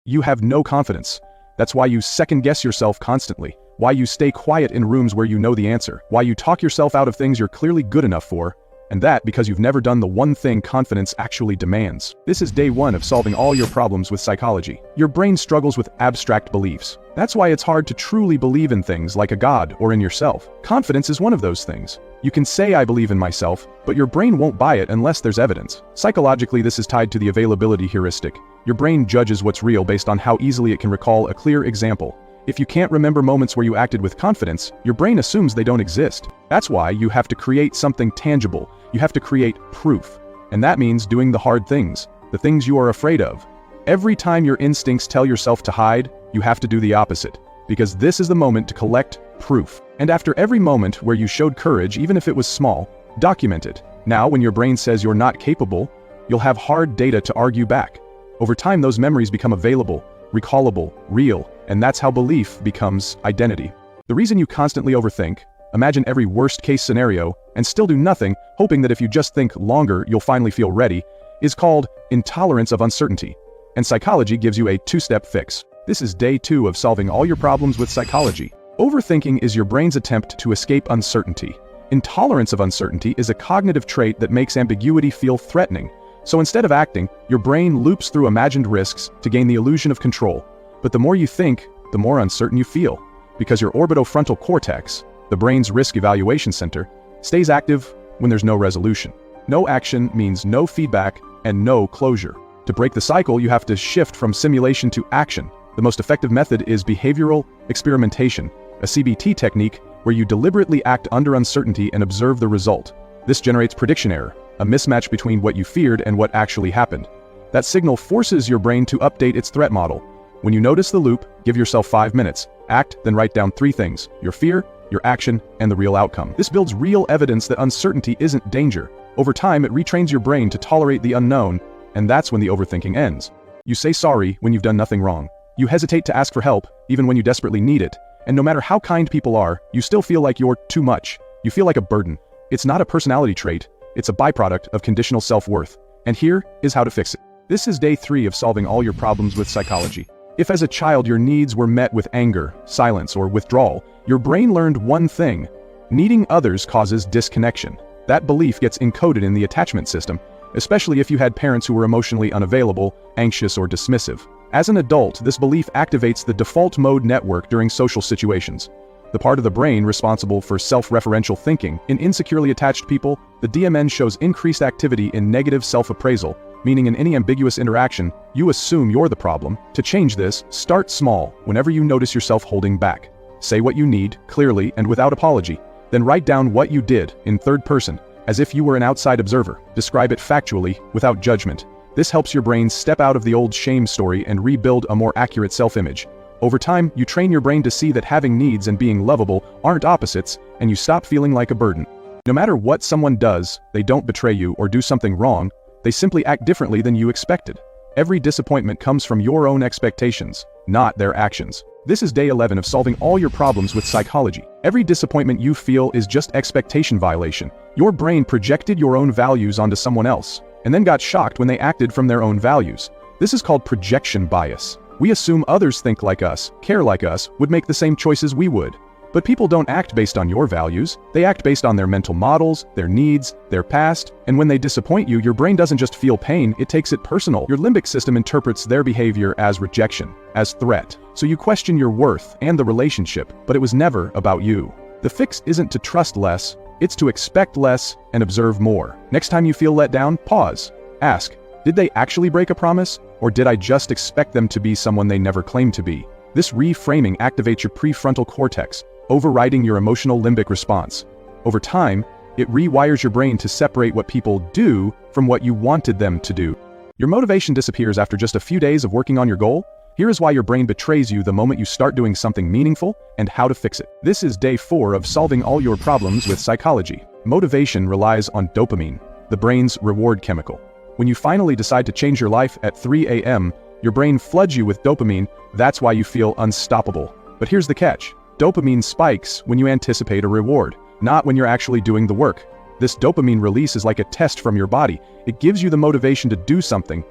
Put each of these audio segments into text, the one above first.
You have no confidence. That's why you second-guess yourself constantly. Why you stay quiet in rooms where you know the answer. Why you talk yourself out of things you're clearly good enough for. And that because you've never done the one thing confidence actually demands. This is day 1 of solving all your problems with psychology. Your brain struggles with abstract beliefs. That's why it's hard to truly believe in things like a god or in yourself. Confidence is one of those things. You can say I believe in myself, but your brain won't buy it unless there's evidence. Psychologically, this is tied to the availability heuristic. Your brain judges what's real based on how easily it can recall a clear example. If you can't remember moments where you acted with confidence, your brain assumes they don't exist. That's why you have to create something tangible. You have to create proof. And that means doing the hard things, the things you are afraid of. Every time your instincts tell yourself to hide, you have to do the opposite. Because this is the moment to collect proof. And after every moment where you showed courage, even if it was small, document it. Now, when your brain says you're not capable, you'll have hard data to argue back. Over time, those memories become available, recallable, real, and that's how belief becomes identity. The reason you constantly overthink, imagine every worst-case scenario, and still do nothing, hoping that if you just think longer you'll finally feel ready, is called intolerance of uncertainty. And psychology gives you a 2-step fix. This is day 2 of solving all your problems with psychology. Overthinking is your brain's attempt to escape uncertainty. Intolerance of uncertainty is a cognitive trait that makes ambiguity feel threatening. So instead of acting, your brain loops through imagined risks to gain the illusion of control. But the more you think, the more uncertain you feel, because your orbitofrontal cortex, the brain's risk evaluation center, stays active when there's no resolution. No action means no feedback and no closure. To break the cycle, you have to shift from simulation to action. The most effective method is behavioral experimentation, a CBT technique where you deliberately act under uncertainty and observe the result. This generates prediction error, a mismatch between what you feared and what actually happened. That signal forces your brain to update its threat model. When you notice the loop, give yourself 5 minutes. Act, then write down 3 things: your fear, your action, and the real outcome. This builds real evidence that uncertainty isn't danger. Over time, it retrains your brain to tolerate the unknown, and that's when the overthinking ends. You say sorry when you've done nothing wrong. You hesitate to ask for help, even when you desperately need it. And no matter how kind people are, you still feel like you're too much. You feel like a burden. It's not a personality trait, it's a byproduct of conditional self-worth. And here is how to fix it. This is day 3 of solving all your problems with psychology. If as a child your needs were met with anger, silence, or withdrawal, your brain learned one thing: needing others causes disconnection. That belief gets encoded in the attachment system, especially if you had parents who were emotionally unavailable, anxious, or dismissive. As an adult, this belief activates the default mode network during social situations. The part of the brain responsible for self-referential thinking. In insecurely attached people, the DMN shows increased activity in negative self-appraisal, meaning in any ambiguous interaction, you assume you're the problem. To change this, start small whenever you notice yourself holding back. Say what you need, clearly and without apology. Then write down what you did, in third person, as if you were an outside observer. Describe it factually, without judgment. This helps your brain step out of the old shame story and rebuild a more accurate self-image. Over time, you train your brain to see that having needs and being lovable aren't opposites, and you stop feeling like a burden. No matter what someone does, they don't betray you or do something wrong, they simply act differently than you expected. Every disappointment comes from your own expectations, not their actions. This is day 11 of solving all your problems with psychology. Every disappointment you feel is just expectation violation. Your brain projected your own values onto someone else, and then got shocked when they acted from their own values. This is called projection bias. We assume others think like us, care like us, would make the same choices we would. But people don't act based on your values, they act based on their mental models, their needs, their past, and when they disappoint you, your brain doesn't just feel pain, it takes it personal. Your limbic system interprets their behavior as rejection, as threat. So you question your worth and the relationship, but it was never about you. The fix isn't to trust less, it's to expect less and observe more. Next time you feel let down, pause. Ask, did they actually break a promise? Or did I just expect them to be someone they never claimed to be? This reframing activates your prefrontal cortex, overriding your emotional limbic response. Over time, it rewires your brain to separate what people do from what you wanted them to do. Your motivation disappears after just a few days of working on your goal. Here is why your brain betrays you the moment you start doing something meaningful and how to fix it. This is day 4 of solving all your problems with psychology. Motivation relies on dopamine, the brain's reward chemical. When you finally decide to change your life at 3 a.m., your brain floods you with dopamine. That's why you feel unstoppable. But here's the catch. Dopamine spikes when you anticipate a reward, not when you're actually doing the work. This dopamine release is like a test from your body. It gives you the motivation to do something,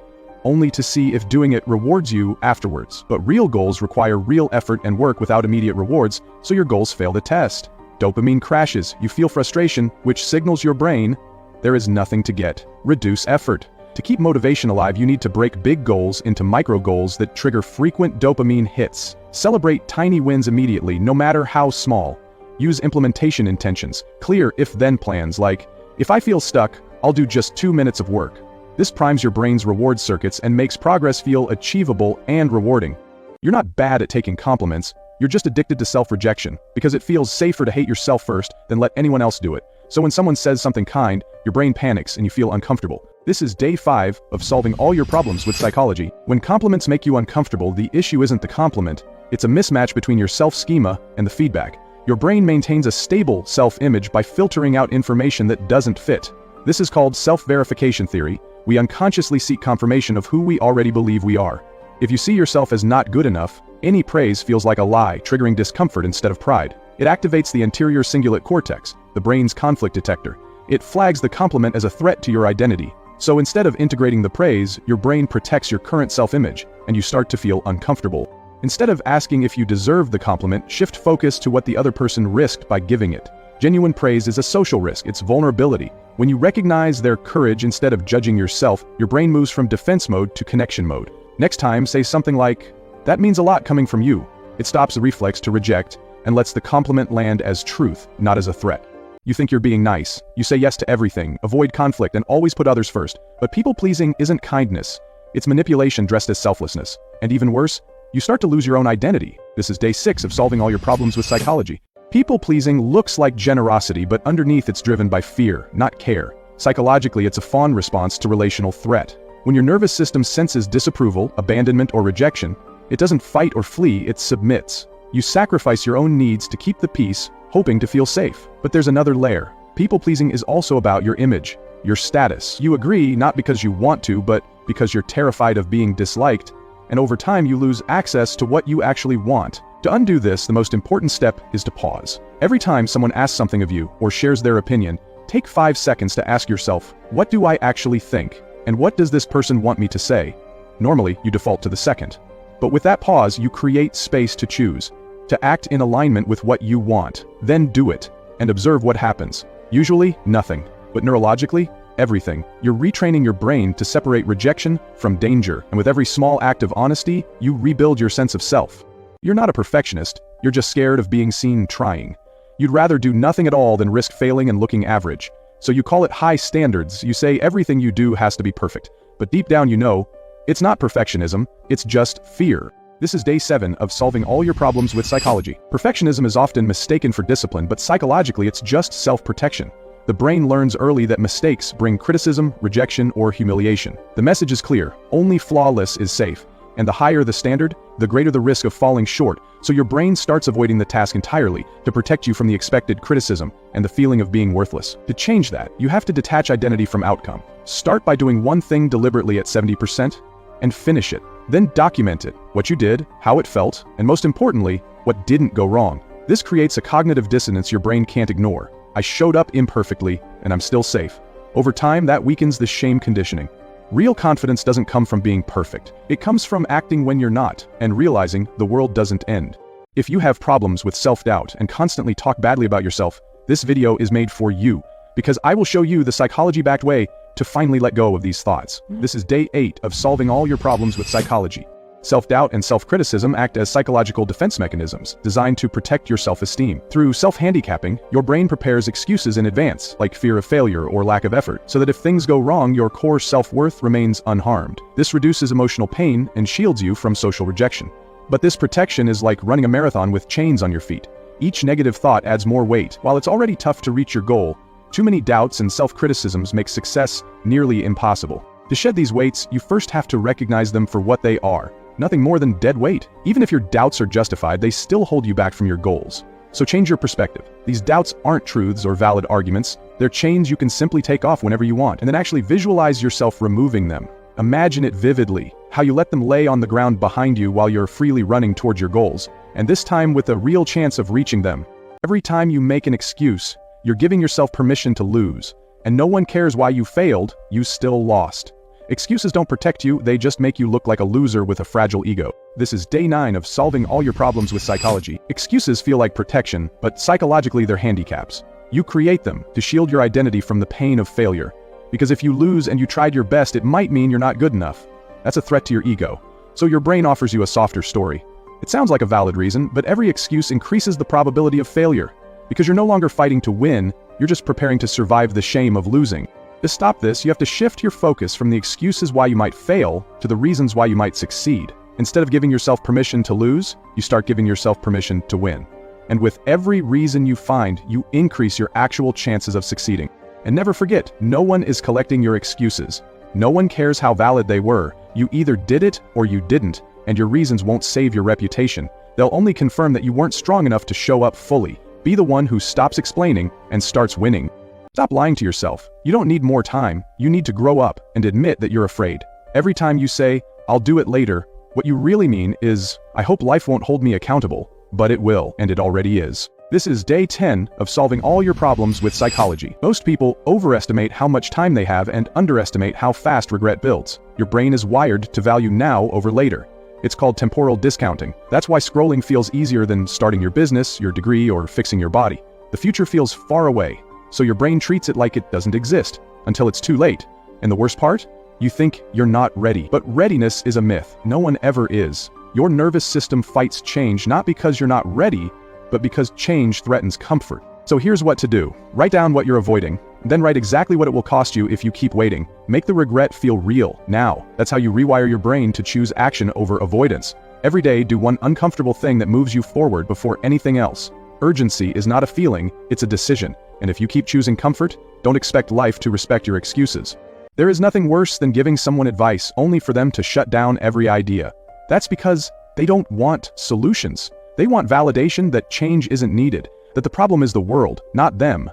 only to see if doing it rewards you afterwards. But real goals require real effort and work without immediate rewards, so your goals fail the test. Dopamine crashes, you feel frustration, which signals your brain there is nothing to get. Reduce effort. To keep motivation alive, you need to break big goals into micro goals that trigger frequent dopamine hits. Celebrate tiny wins immediately, no matter how small. Use implementation intentions, clear if-then plans like, if I feel stuck, I'll do just 2 minutes of work. This primes your brain's reward circuits and makes progress feel achievable and rewarding. You're not bad at taking compliments, you're just addicted to self-rejection, because it feels safer to hate yourself first than let anyone else do it. So when someone says something kind, your brain panics and you feel uncomfortable. This is day 5 of solving all your problems with psychology. When compliments make you uncomfortable, the issue isn't the compliment, it's a mismatch between your self-schema and the feedback. Your brain maintains a stable self-image by filtering out information that doesn't fit. This is called self-verification theory. We unconsciously seek confirmation of who we already believe we are. If you see yourself as not good enough, any praise feels like a lie, triggering discomfort instead of pride. It activates the anterior cingulate cortex, the brain's conflict detector. It flags the compliment as a threat to your identity. So instead of integrating the praise, your brain protects your current self-image, and you start to feel uncomfortable. Instead of asking if you deserve the compliment, shift focus to what the other person risked by giving it. Genuine praise is a social risk, it's vulnerability. When you recognize their courage instead of judging yourself, your brain moves from defense mode to connection mode. Next time, say something like, "That means a lot coming from you." It stops the reflex to reject and lets the compliment land as truth, not as a threat. You think you're being nice, you say yes to everything, avoid conflict, and always put others first. But people-pleasing isn't kindness. It's manipulation dressed as selflessness. And even worse, you start to lose your own identity. This is day 6 of solving all your problems with psychology. People-pleasing looks like generosity, but underneath it's driven by fear, not care. Psychologically, it's a fawn response to relational threat. When your nervous system senses disapproval, abandonment, or rejection, it doesn't fight or flee, it submits. You sacrifice your own needs to keep the peace, hoping to feel safe. But there's another layer. People-pleasing is also about your image, your status. You agree not because you want to, but because you're terrified of being disliked, and over time you lose access to what you actually want. To undo this, the most important step is to pause. Every time someone asks something of you or shares their opinion, take 5 seconds to ask yourself, what do I actually think? And what does this person want me to say? Normally, you default to the second. But with that pause, you create space to choose, to act in alignment with what you want. Then do it, and observe what happens. Usually, nothing. But neurologically, everything. You're retraining your brain to separate rejection from danger, and with every small act of honesty, you rebuild your sense of self. You're not a perfectionist, you're just scared of being seen trying. You'd rather do nothing at all than risk failing and looking average. So you call it high standards, you say everything you do has to be perfect. But deep down you know, it's not perfectionism, it's just fear. This is day 7 of solving all your problems with psychology. Perfectionism is often mistaken for discipline, but psychologically it's just self-protection. The brain learns early that mistakes bring criticism, rejection, or humiliation. The message is clear, only flawless is safe. And the higher the standard, the greater the risk of falling short, so your brain starts avoiding the task entirely to protect you from the expected criticism and the feeling of being worthless. To change that, you have to detach identity from outcome. Start by doing one thing deliberately at 70% and finish it. Then document it, what you did, how it felt, and most importantly, what didn't go wrong. This creates a cognitive dissonance your brain can't ignore. I showed up imperfectly, and I'm still safe. Over time, that weakens the shame conditioning. Real confidence doesn't come from being perfect. It comes from acting when you're not, and realizing the world doesn't end. If you have problems with self-doubt and constantly talk badly about yourself, this video is made for you, because I will show you the psychology-backed way to finally let go of these thoughts. This is day 8 of solving all your problems with psychology. Self-doubt and self-criticism act as psychological defense mechanisms designed to protect your self-esteem. Through self-handicapping, your brain prepares excuses in advance, like fear of failure or lack of effort, so that if things go wrong, your core self-worth remains unharmed. This reduces emotional pain and shields you from social rejection. But this protection is like running a marathon with chains on your feet. Each negative thought adds more weight. While it's already tough to reach your goal, too many doubts and self-criticisms make success nearly impossible. To shed these weights, you first have to recognize them for what they are. Nothing more than dead weight. Even if your doubts are justified, they still hold you back from your goals. So change your perspective. These doubts aren't truths or valid arguments. They're chains you can simply take off whenever you want, and then actually visualize yourself removing them. Imagine it vividly, how you let them lay on the ground behind you while you're freely running towards your goals, and this time with a real chance of reaching them. Every time you make an excuse, you're giving yourself permission to lose, and no one cares why you failed, you still lost. Excuses don't protect you, they just make you look like a loser with a fragile ego. This is day 9 of solving all your problems with psychology. Excuses feel like protection, but psychologically they're handicaps. You create them to shield your identity from the pain of failure. Because if you lose and you tried your best, it might mean you're not good enough. That's a threat to your ego. So your brain offers you a softer story. It sounds like a valid reason, but every excuse increases the probability of failure. Because you're no longer fighting to win, you're just preparing to survive the shame of losing. To stop this, you have to shift your focus from the excuses why you might fail to the reasons why you might succeed. Instead of giving yourself permission to lose, you start giving yourself permission to win. And with every reason you find, you increase your actual chances of succeeding. And never forget, no one is collecting your excuses. No one cares how valid they were. You either did it or you didn't, and your reasons won't save your reputation. They'll only confirm that you weren't strong enough to show up fully. Be the one who stops explaining and starts winning. Stop lying to yourself. You don't need more time. You need to grow up and admit that you're afraid. Every time you say, "I'll do it later," what you really mean is, "I hope life won't hold me accountable," but it will, and it already is. This is day 10 of solving all your problems with psychology. Most people overestimate how much time they have and underestimate how fast regret builds. Your brain is wired to value now over later. It's called temporal discounting. That's why scrolling feels easier than starting your business, your degree, or fixing your body. The future feels far away. So your brain treats it like it doesn't exist, until it's too late. And the worst part? You think you're not ready. But readiness is a myth. No one ever is. Your nervous system fights change not because you're not ready, but because change threatens comfort. So here's what to do. Write down what you're avoiding, then write exactly what it will cost you if you keep waiting. Make the regret feel real, now. That's how you rewire your brain to choose action over avoidance. Every day, do one uncomfortable thing that moves you forward before anything else. Urgency is not a feeling, it's a decision. And if you keep choosing comfort, don't expect life to respect your excuses. There is nothing worse than giving someone advice only for them to shut down every idea. That's because they don't want solutions. They want validation that change isn't needed, that the problem is the world, not them.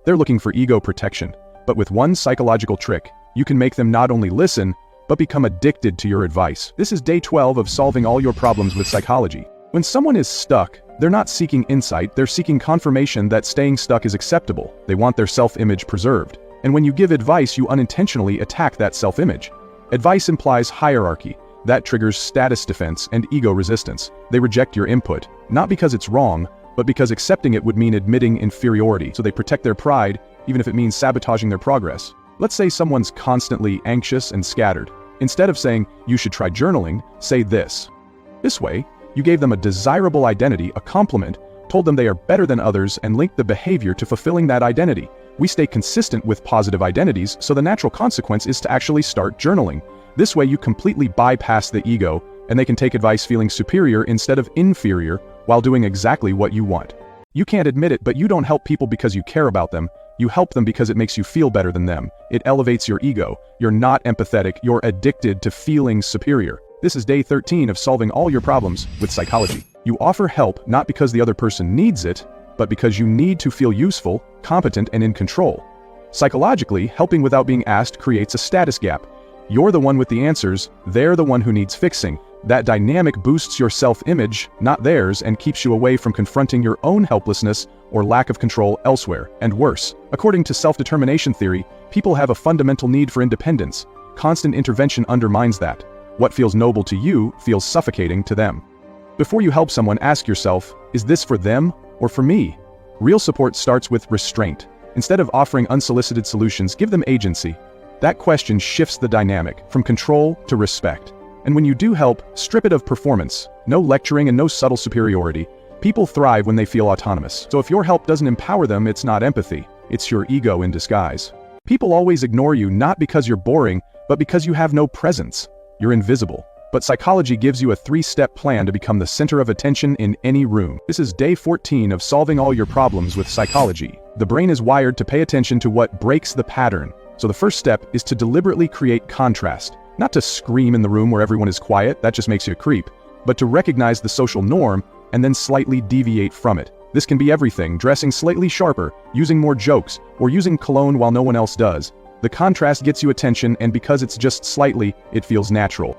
They're looking for ego protection. But with one psychological trick, you can make them not only listen, but become addicted to your advice. This is day 12 of solving all your problems with psychology. When someone is stuck, they're not seeking insight, they're seeking confirmation that staying stuck is acceptable. They want their self-image preserved. And when you give advice, you unintentionally attack that self-image. Advice implies hierarchy. That triggers status defense and ego resistance. They reject your input, not because it's wrong, but because accepting it would mean admitting inferiority. So they protect their pride, even if it means sabotaging their progress. Let's say someone's constantly anxious and scattered. Instead of saying, "You should try journaling," say this. This way, you gave them a desirable identity, a compliment, told them they are better than others, and linked the behavior to fulfilling that identity. We stay consistent with positive identities, so the natural consequence is to actually start journaling. This way you completely bypass the ego, and they can take advice feeling superior instead of inferior, while doing exactly what you want. You can't admit it, but you don't help people because you care about them. You help them because it makes you feel better than them. It elevates your ego. You're not empathetic, you're addicted to feeling superior. This is day 13 of solving all your problems with psychology. You offer help not because the other person needs it, but because you need to feel useful, competent, and in control. Psychologically, helping without being asked creates a status gap. You're the one with the answers, they're the one who needs fixing. That dynamic boosts your self-image, not theirs, and keeps you away from confronting your own helplessness or lack of control elsewhere. And worse, according to self-determination theory, people have a fundamental need for independence. Constant intervention undermines that. What feels noble to you feels suffocating to them. Before you help someone, ask yourself, is this for them or for me? Real support starts with restraint. Instead of offering unsolicited solutions, give them agency. That question shifts the dynamic from control to respect. And when you do help, strip it of performance. No lecturing and no subtle superiority. People thrive when they feel autonomous. So if your help doesn't empower them, it's not empathy. It's your ego in disguise. People always ignore you not because you're boring, but because you have no presence. You're invisible. But psychology gives you a 3-step plan to become the center of attention in any room. This is day 14 of solving all your problems with psychology. The brain is wired to pay attention to what breaks the pattern. So the first step is to deliberately create contrast. Not to scream in the room where everyone is quiet, that just makes you a creep, but to recognize the social norm and then slightly deviate from it. This can be everything: dressing slightly sharper, using more jokes, or using cologne while no one else does. The contrast gets you attention, and because it's just slightly, it feels natural.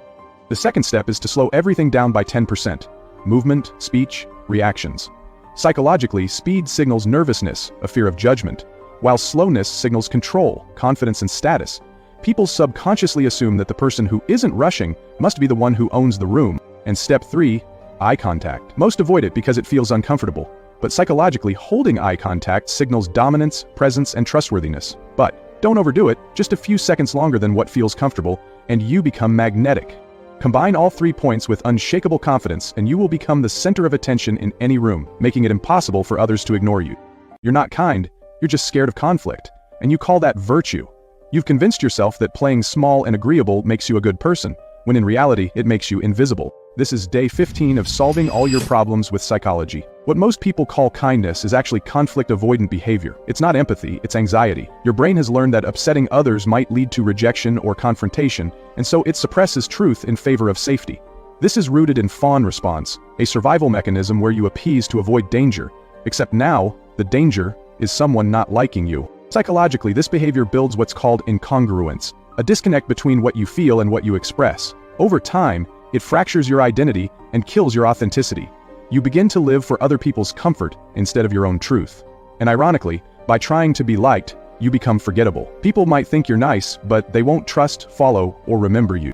The second step is to slow everything down by 10%. Movement, speech, reactions. Psychologically, speed signals nervousness, a fear of judgment, while slowness signals control, confidence, and status. People subconsciously assume that the person who isn't rushing must be the one who owns the room. And step 3, eye contact. Most avoid it because it feels uncomfortable. But psychologically, holding eye contact signals dominance, presence, and trustworthiness. But don't overdo it, just a few seconds longer than what feels comfortable, and you become magnetic. Combine all 3 points with unshakable confidence, and you will become the center of attention in any room, making it impossible for others to ignore you. You're not kind, you're just scared of conflict. And you call that virtue. You've convinced yourself that playing small and agreeable makes you a good person, when in reality, it makes you invisible. This is day 15 of solving all your problems with psychology. What most people call kindness is actually conflict-avoidant behavior. It's not empathy, it's anxiety. Your brain has learned that upsetting others might lead to rejection or confrontation, and so it suppresses truth in favor of safety. This is rooted in fawn response, a survival mechanism where you appease to avoid danger, except now, the danger is someone not liking you. Psychologically, this behavior builds what's called incongruence, a disconnect between what you feel and what you express. Over time, it fractures your identity and kills your authenticity. You begin to live for other people's comfort instead of your own truth. And ironically, by trying to be liked, you become forgettable. People might think you're nice, but they won't trust, follow, or remember you.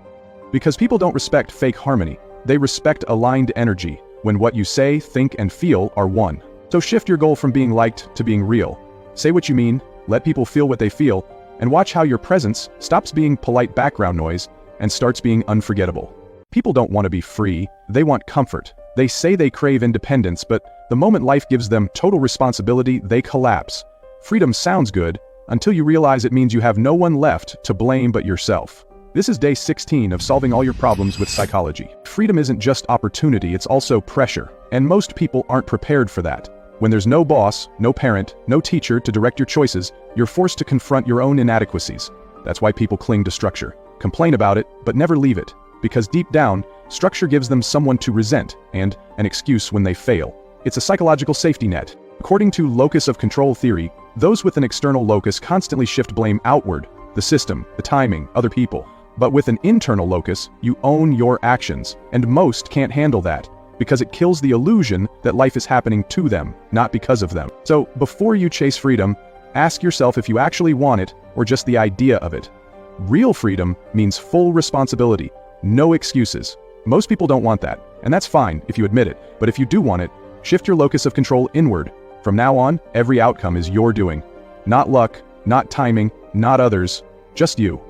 Because people don't respect fake harmony, they respect aligned energy, when what you say, think, and feel are one. So shift your goal from being liked to being real. Say what you mean, let people feel what they feel, and watch how your presence stops being polite background noise and starts being unforgettable. People don't want to be free, they want comfort. They say they crave independence, but the moment life gives them total responsibility, they collapse. Freedom sounds good, until you realize it means you have no one left to blame but yourself. This is day 16 of solving all your problems with psychology. Freedom isn't just opportunity, it's also pressure. And most people aren't prepared for that. When there's no boss, no parent, no teacher to direct your choices, you're forced to confront your own inadequacies. That's why people cling to structure. Complain about it, but never leave it. Because deep down, structure gives them someone to resent, and an excuse when they fail. It's a psychological safety net. According to locus of control theory, those with an external locus constantly shift blame outward, the system, the timing, other people. But with an internal locus, you own your actions, and most can't handle that, because it kills the illusion that life is happening to them, not because of them. So, before you chase freedom, ask yourself if you actually want it, or just the idea of it. Real freedom means full responsibility, no excuses. Most people don't want that, and that's fine if you admit it, but if you do want it, shift your locus of control inward. From now on, every outcome is your doing. Not luck, not timing, not others, just you.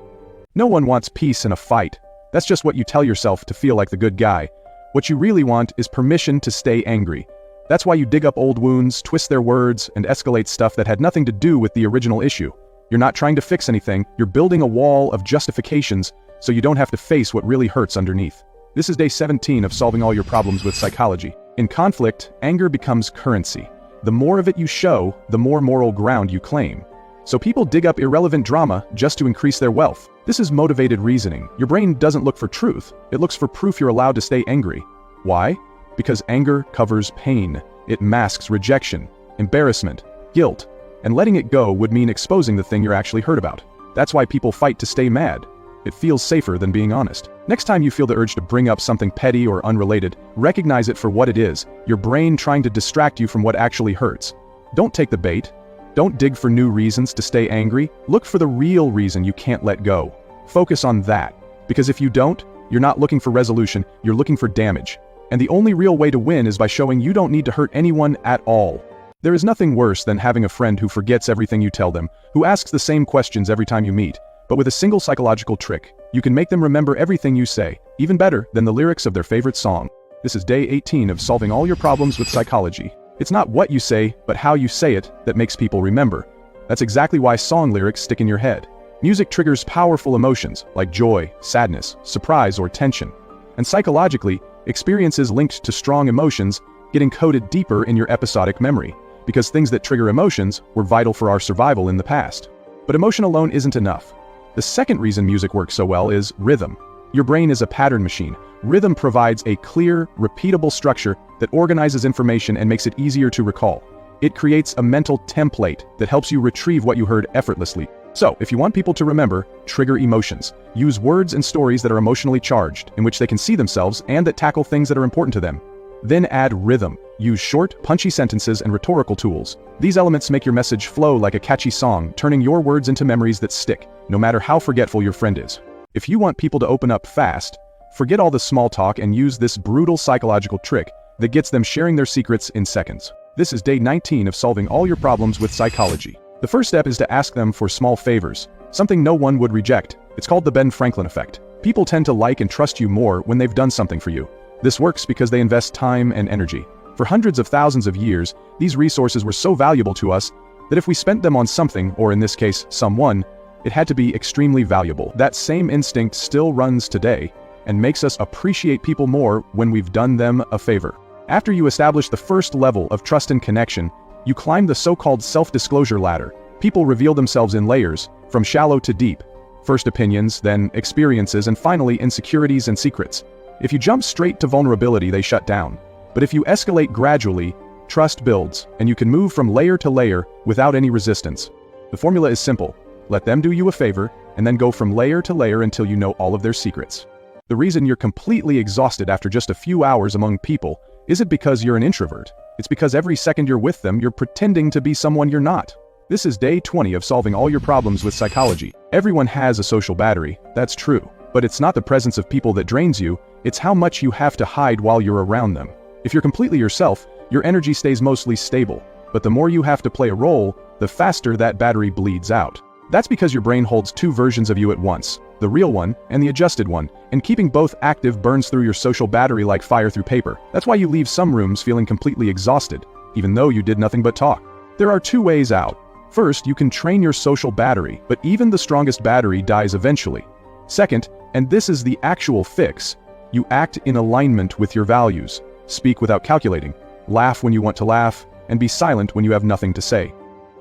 No one wants peace in a fight. That's just what you tell yourself to feel like the good guy. What you really want is permission to stay angry. That's why you dig up old wounds, twist their words, and escalate stuff that had nothing to do with the original issue. You're not trying to fix anything, you're building a wall of justifications so you don't have to face what really hurts underneath. This is day 17 of solving all your problems with psychology. In conflict, anger becomes currency. The more of it you show, the more moral ground you claim. So people dig up irrelevant drama just to increase their wealth. This is motivated reasoning. Your brain doesn't look for truth, it looks for proof you're allowed to stay angry. Why? Because anger covers pain. It masks rejection, embarrassment, guilt, and letting it go would mean exposing the thing you're actually hurt about. That's why people fight to stay mad. It feels safer than being honest. Next time you feel the urge to bring up something petty or unrelated, recognize it for what it is, your brain trying to distract you from what actually hurts. Don't take the bait. Don't dig for new reasons to stay angry. Look for the real reason you can't let go. Focus on that. Because if you don't, you're not looking for resolution, you're looking for damage. And the only real way to win is by showing you don't need to hurt anyone at all. There is nothing worse than having a friend who forgets everything you tell them, who asks the same questions every time you meet. But with a single psychological trick, you can make them remember everything you say, even better than the lyrics of their favorite song. This is day 18 of solving all your problems with psychology. It's not what you say, but how you say it that makes people remember. That's exactly why song lyrics stick in your head. Music triggers powerful emotions, like joy, sadness, surprise, or tension. And psychologically, experiences linked to strong emotions get encoded deeper in your episodic memory, because things that trigger emotions were vital for our survival in the past. But emotion alone isn't enough. The second reason music works so well is rhythm. Your brain is a pattern machine. Rhythm provides a clear, repeatable structure that organizes information and makes it easier to recall. It creates a mental template that helps you retrieve what you heard effortlessly. So, if you want people to remember, trigger emotions. Use words and stories that are emotionally charged, in which they can see themselves and that tackle things that are important to them. Then add rhythm. Use short, punchy sentences and rhetorical tools. These elements make your message flow like a catchy song, turning your words into memories that stick, no matter how forgetful your friend is. If you want people to open up fast, forget all the small talk and use this brutal psychological trick that gets them sharing their secrets in seconds. This is day 19 of solving all your problems with psychology. The first step is to ask them for small favors, something no one would reject. It's called the Ben Franklin effect. People tend to like and trust you more when they've done something for you. This works because they invest time and energy. For hundreds of thousands of years, these resources were so valuable to us that if we spent them on something, or in this case, someone, it had to be extremely valuable. That same instinct still runs today and makes us appreciate people more when we've done them a favor. After you establish the first level of trust and connection, you climb the so-called self-disclosure ladder. People reveal themselves in layers, from shallow to deep. First opinions, then experiences, and finally insecurities and secrets. If you jump straight to vulnerability, they shut down. But if you escalate gradually, trust builds, and you can move from layer to layer without any resistance. The formula is simple. Let them do you a favor, and then go from layer to layer until you know all of their secrets. The reason you're completely exhausted after just a few hours among people isn't because you're an introvert. It's because every second you're with them, you're pretending to be someone you're not. This is day 20 of solving all your problems with psychology. Everyone has a social battery, that's true. But it's not the presence of people that drains you, it's how much you have to hide while you're around them. If you're completely yourself, your energy stays mostly stable. But the more you have to play a role, the faster that battery bleeds out. That's because your brain holds two versions of you at once, the real one and the adjusted one, and keeping both active burns through your social battery like fire through paper. That's why you leave some rooms feeling completely exhausted, even though you did nothing but talk. There are two ways out. First, you can train your social battery, but even the strongest battery dies eventually. Second, and this is the actual fix, you act in alignment with your values. Speak without calculating, laugh when you want to laugh, and be silent when you have nothing to say.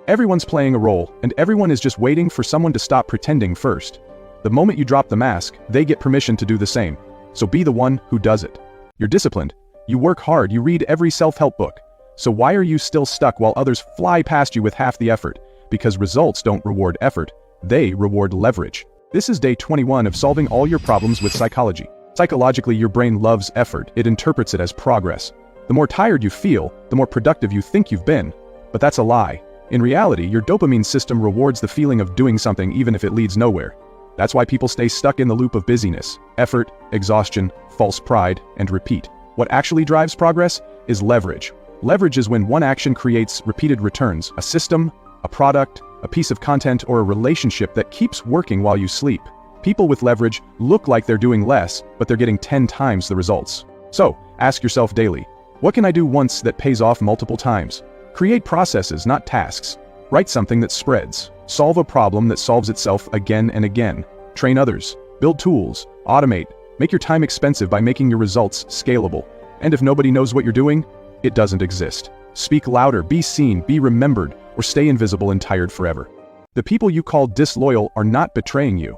Everyone's playing a role, and everyone is just waiting for someone to stop pretending first. The moment you drop the mask, they get permission to do the same. So be the one who does it. You're disciplined. You work hard, you read every self-help book. So why are you still stuck while others fly past you with half the effort? Because results don't reward effort, they reward leverage. This is day 21 of solving all your problems with psychology. Psychologically, your brain loves effort. It interprets it as progress. The more tired you feel, the more productive you think you've been. But that's a lie. In reality, your dopamine system rewards the feeling of doing something even if it leads nowhere. That's why people stay stuck in the loop of busyness, effort, exhaustion, false pride, and repeat. What actually drives progress is leverage. Leverage is when one action creates repeated returns, a system, a product, a piece of content, or a relationship that keeps working while you sleep. People with leverage look like they're doing less, but they're getting 10 times the results. So, ask yourself daily, what can I do once that pays off multiple times? Create processes, not tasks. Write something that spreads. Solve a problem that solves itself again and again. Train others. Build tools. Automate. Make your time expensive by making your results scalable. And if nobody knows what you're doing, it doesn't exist. Speak louder, be seen, be remembered, or stay invisible and tired forever. The people you call disloyal are not betraying you.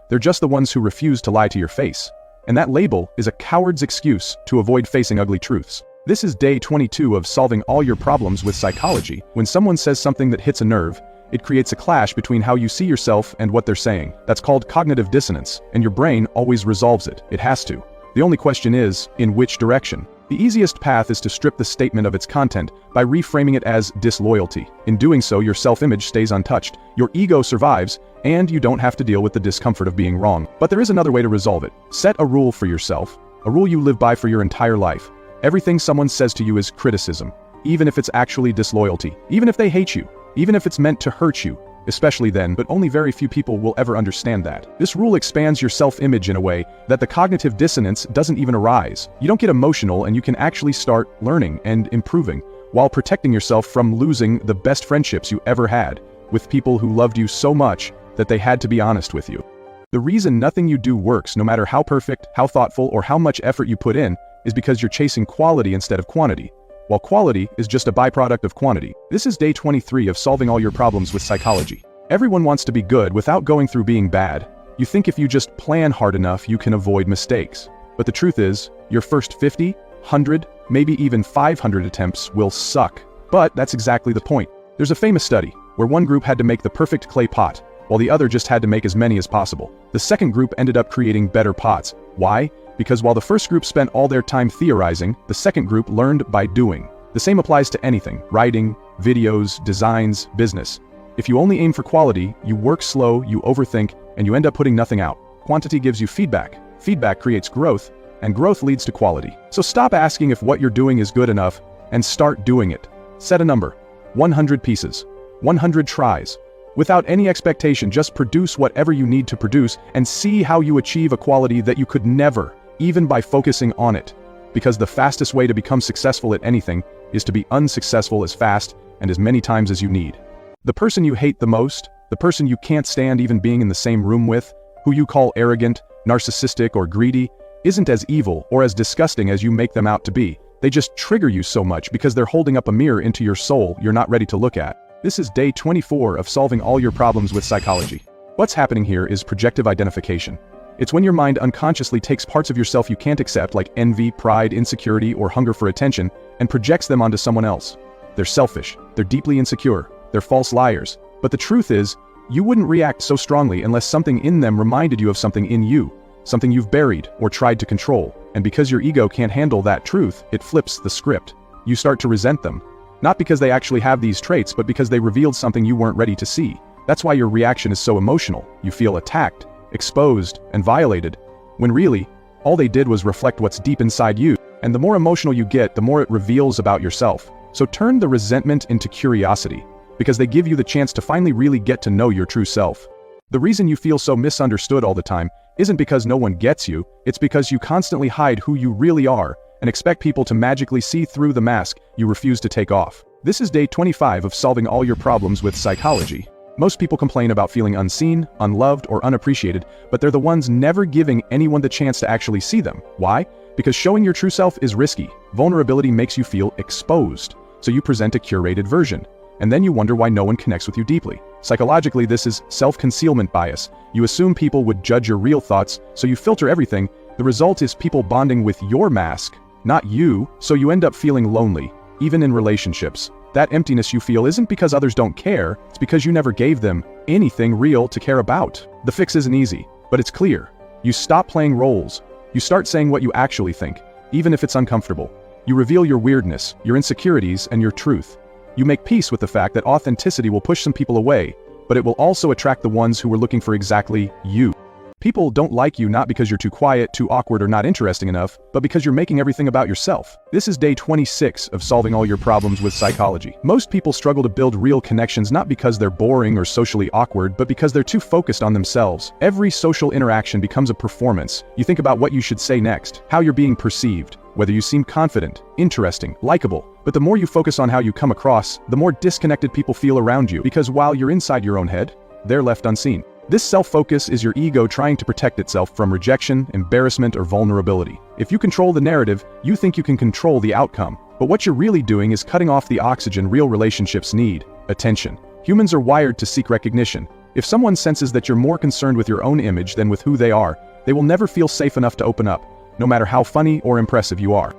They're just the ones who refuse to lie to your face. And that label is a coward's excuse to avoid facing ugly truths. This is day 22 of solving all your problems with psychology. When someone says something that hits a nerve, it creates a clash between how you see yourself and what they're saying. That's called cognitive dissonance, and your brain always resolves it. It has to. The only question is, in which direction? The easiest path is to strip the statement of its content by reframing it as disloyalty. In doing so, your self-image stays untouched, your ego survives, and you don't have to deal with the discomfort of being wrong. But there is another way to resolve it. Set a rule for yourself, a rule you live by for your entire life. Everything someone says to you is criticism, even if it's actually disloyalty, even if they hate you, even if it's meant to hurt you, especially then, but only very few people will ever understand that. This rule expands your self-image in a way that the cognitive dissonance doesn't even arise. You don't get emotional, and you can actually start learning and improving while protecting yourself from losing the best friendships you ever had with people who loved you so much that they had to be honest with you. The reason nothing you do works, no matter how perfect, how thoughtful, or how much effort you put in, is because you're chasing quality instead of quantity, while quality is just a byproduct of quantity. This is day 23 of solving all your problems with psychology. Everyone wants to be good without going through being bad. You think if you just plan hard enough, you can avoid mistakes. But the truth is, your first 50, 100, maybe even 500 attempts will suck. But that's exactly the point. There's a famous study where one group had to make the perfect clay pot, while the other just had to make as many as possible. The second group ended up creating better pots. Why? Because while the first group spent all their time theorizing, the second group learned by doing. The same applies to anything: writing, videos, designs, business. If you only aim for quality, you work slow, you overthink, and you end up putting nothing out. Quantity gives you feedback. Feedback creates growth, and growth leads to quality. So stop asking if what you're doing is good enough, and start doing it. Set a number. 100 pieces. 100 tries. Without any expectation, just produce whatever you need to produce and see how you achieve a quality that you could never, even by focusing on it. Because the fastest way to become successful at anything is to be unsuccessful as fast and as many times as you need. The person you hate the most, the person you can't stand even being in the same room with, who you call arrogant, narcissistic, or greedy, isn't as evil or as disgusting as you make them out to be. They just trigger you so much because they're holding up a mirror into your soul you're not ready to look at. This is day 24 of solving all your problems with psychology. What's happening here is projective identification. It's when your mind unconsciously takes parts of yourself you can't accept, like envy, pride, insecurity, or hunger for attention, and projects them onto someone else. They're selfish, they're deeply insecure, they're false liars. But the truth is, you wouldn't react so strongly unless something in them reminded you of something in you, something you've buried or tried to control. And because your ego can't handle that truth, it flips the script. You start to resent them. Not because they actually have these traits, but because they revealed something you weren't ready to see. That's why your reaction is so emotional. You feel attacked, exposed, and violated, when really, all they did was reflect what's deep inside you. And the more emotional you get, the more it reveals about yourself. So turn the resentment into curiosity, because they give you the chance to finally really get to know your true self. The reason you feel so misunderstood all the time isn't because no one gets you, it's because you constantly hide who you really are and expect people to magically see through the mask you refuse to take off. This is day 25 of solving all your problems with psychology. Most people complain about feeling unseen, unloved, or unappreciated, but they're the ones never giving anyone the chance to actually see them. Why? Because showing your true self is risky. Vulnerability makes you feel exposed, so you present a curated version. And then you wonder why no one connects with you deeply. Psychologically, this is self-concealment bias. You assume people would judge your real thoughts, so you filter everything. The result is people bonding with your mask, not you, so you end up feeling lonely, even in relationships. That emptiness you feel isn't because others don't care, it's because you never gave them anything real to care about. The fix isn't easy, but it's clear. You stop playing roles. You start saying what you actually think, even if it's uncomfortable. You reveal your weirdness, your insecurities, and your truth. You make peace with the fact that authenticity will push some people away, but it will also attract the ones who were looking for exactly you. People don't like you not because you're too quiet, too awkward, or not interesting enough, but because you're making everything about yourself. This is day 26 of solving all your problems with psychology. Most people struggle to build real connections not because they're boring or socially awkward, but because they're too focused on themselves. Every social interaction becomes a performance. You think about what you should say next, how you're being perceived, whether you seem confident, interesting, likable. But the more you focus on how you come across, the more disconnected people feel around you, because while you're inside your own head, they're left unseen. This self-focus is your ego trying to protect itself from rejection, embarrassment, or vulnerability. If you control the narrative, you think you can control the outcome. But what you're really doing is cutting off the oxygen real relationships need: attention. Humans are wired to seek recognition. If someone senses that you're more concerned with your own image than with who they are, they will never feel safe enough to open up, no matter how funny or impressive you are.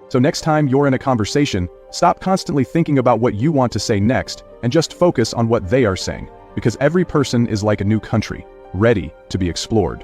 So next time you're in a conversation, stop constantly thinking about what you want to say next, and just focus on what they are saying. Because every person is like a new country, ready to be explored.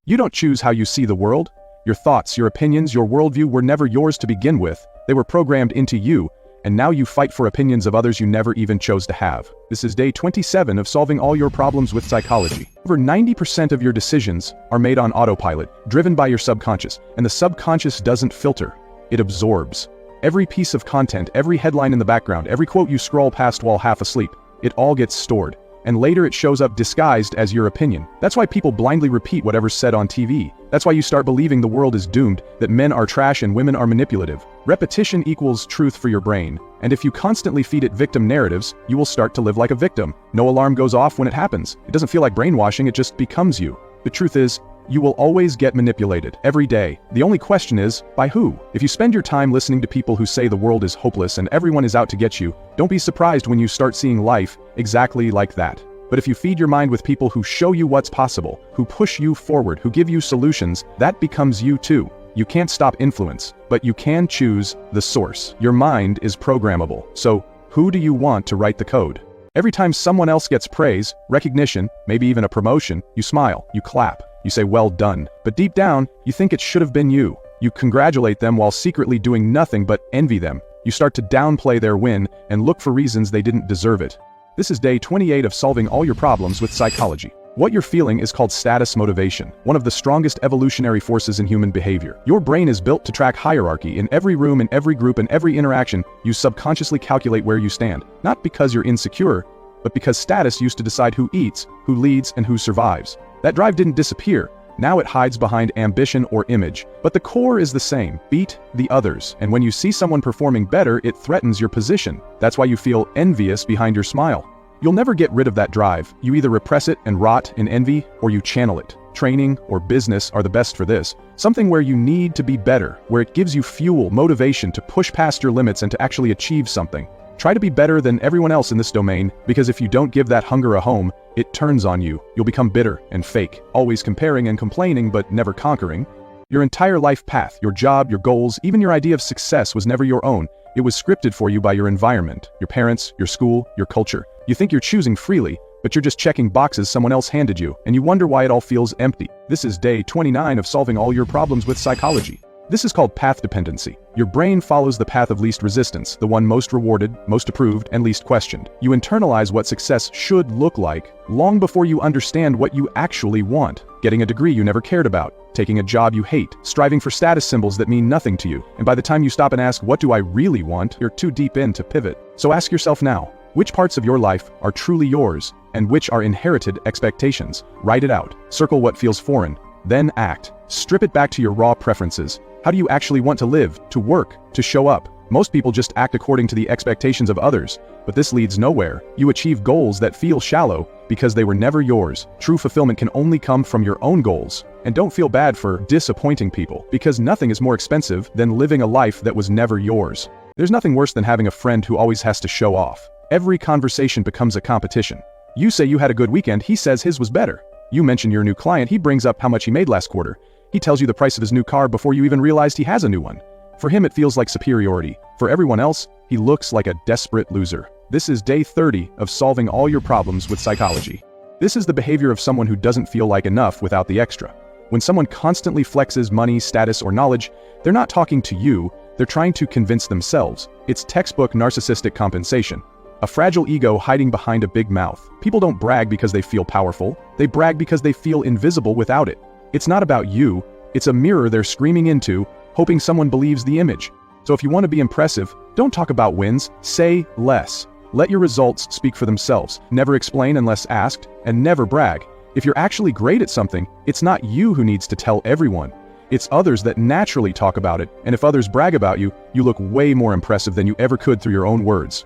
You don't choose how you see the world. Your thoughts, your opinions, your worldview were never yours to begin with. They were programmed into you, and now you fight for opinions of others you never even chose to have. This is day 27 of solving all your problems with psychology. Over 90% of your decisions are made on autopilot, driven by your subconscious, and the subconscious doesn't filter, it absorbs. Every piece of content, every headline in the background, every quote you scroll past while half asleep, it all gets stored, and later it shows up disguised as your opinion. That's why people blindly repeat whatever's said on TV. That's why you start believing the world is doomed, that men are trash and women are manipulative. Repetition equals truth for your brain, and if you constantly feed it victim narratives, you will start to live like a victim. No alarm goes off when it happens. It doesn't feel like brainwashing, it just becomes you. The truth is, you will always get manipulated, every day. The only question is, by who? If you spend your time listening to people who say the world is hopeless and everyone is out to get you, don't be surprised when you start seeing life exactly like that. But if you feed your mind with people who show you what's possible, who push you forward, who give you solutions, that becomes you too. You can't stop influence, but you can choose the source. Your mind is programmable, so who do you want to write the code? Every time someone else gets praise, recognition, maybe even a promotion, you smile, you clap. You say, well done. But deep down, you think it should have been you. You congratulate them while secretly doing nothing but envy them. You start to downplay their win and look for reasons they didn't deserve it. This is day 28 of solving all your problems with psychology. What you're feeling is called status motivation, one of the strongest evolutionary forces in human behavior. Your brain is built to track hierarchy. In every room, in every group, and every interaction, you subconsciously calculate where you stand, not because you're insecure, but because status used to decide who eats, who leads, and who survives. That drive didn't disappear. Now it hides behind ambition or image. But the core is the same: beat the others. And when you see someone performing better, it threatens your position. That's why you feel envious behind your smile. You'll never get rid of that drive. You either repress it and rot in envy, or you channel it. Training or business are the best for this. Something where you need to be better, where it gives you fuel, motivation to push past your limits and to actually achieve something. Try to be better than everyone else in this domain, because if you don't give that hunger a home, it turns on you. You'll become bitter and fake, always comparing and complaining but never conquering. Your entire life path, your job, your goals, even your idea of success was never your own. It was scripted for you by your environment, your parents, your school, your culture. You think you're choosing freely, but you're just checking boxes someone else handed you, and you wonder why it all feels empty. This is day 29 of solving all your problems with psychology. This is called path dependency. Your brain follows the path of least resistance, the one most rewarded, most approved, and least questioned. You internalize what success should look like long before you understand what you actually want. Getting a degree you never cared about, taking a job you hate, striving for status symbols that mean nothing to you. And by the time you stop and ask, what do I really want, you're too deep in to pivot. So ask yourself now, which parts of your life are truly yours, and which are inherited expectations? Write it out. Circle what feels foreign. Then act. Strip it back to your raw preferences. How do you actually want to live, to work, to show up? Most people just act according to the expectations of others, but this leads nowhere. You achieve goals that feel shallow because they were never yours. True fulfillment can only come from your own goals. And don't feel bad for disappointing people, because nothing is more expensive than living a life that was never yours. There's nothing worse than having a friend who always has to show off. Every conversation becomes a competition. You say you had a good weekend, he says his was better. You mention your new client, he brings up how much he made last quarter. He tells you the price of his new car before you even realized he has a new one. For him it feels like superiority. For everyone else, he looks like a desperate loser. This is day 30 of solving all your problems with psychology. This is the behavior of someone who doesn't feel like enough without the extra. When someone constantly flexes money, status, or knowledge, they're not talking to you, they're trying to convince themselves. It's textbook narcissistic compensation. A fragile ego hiding behind a big mouth. People don't brag because they feel powerful, they brag because they feel invisible without it. It's not about you, it's a mirror they're screaming into, hoping someone believes the image. So if you want to be impressive, don't talk about wins, say less. Let your results speak for themselves. Never explain unless asked, and never brag. If you're actually great at something, it's not you who needs to tell everyone. It's others that naturally talk about it, and if others brag about you, you look way more impressive than you ever could through your own words.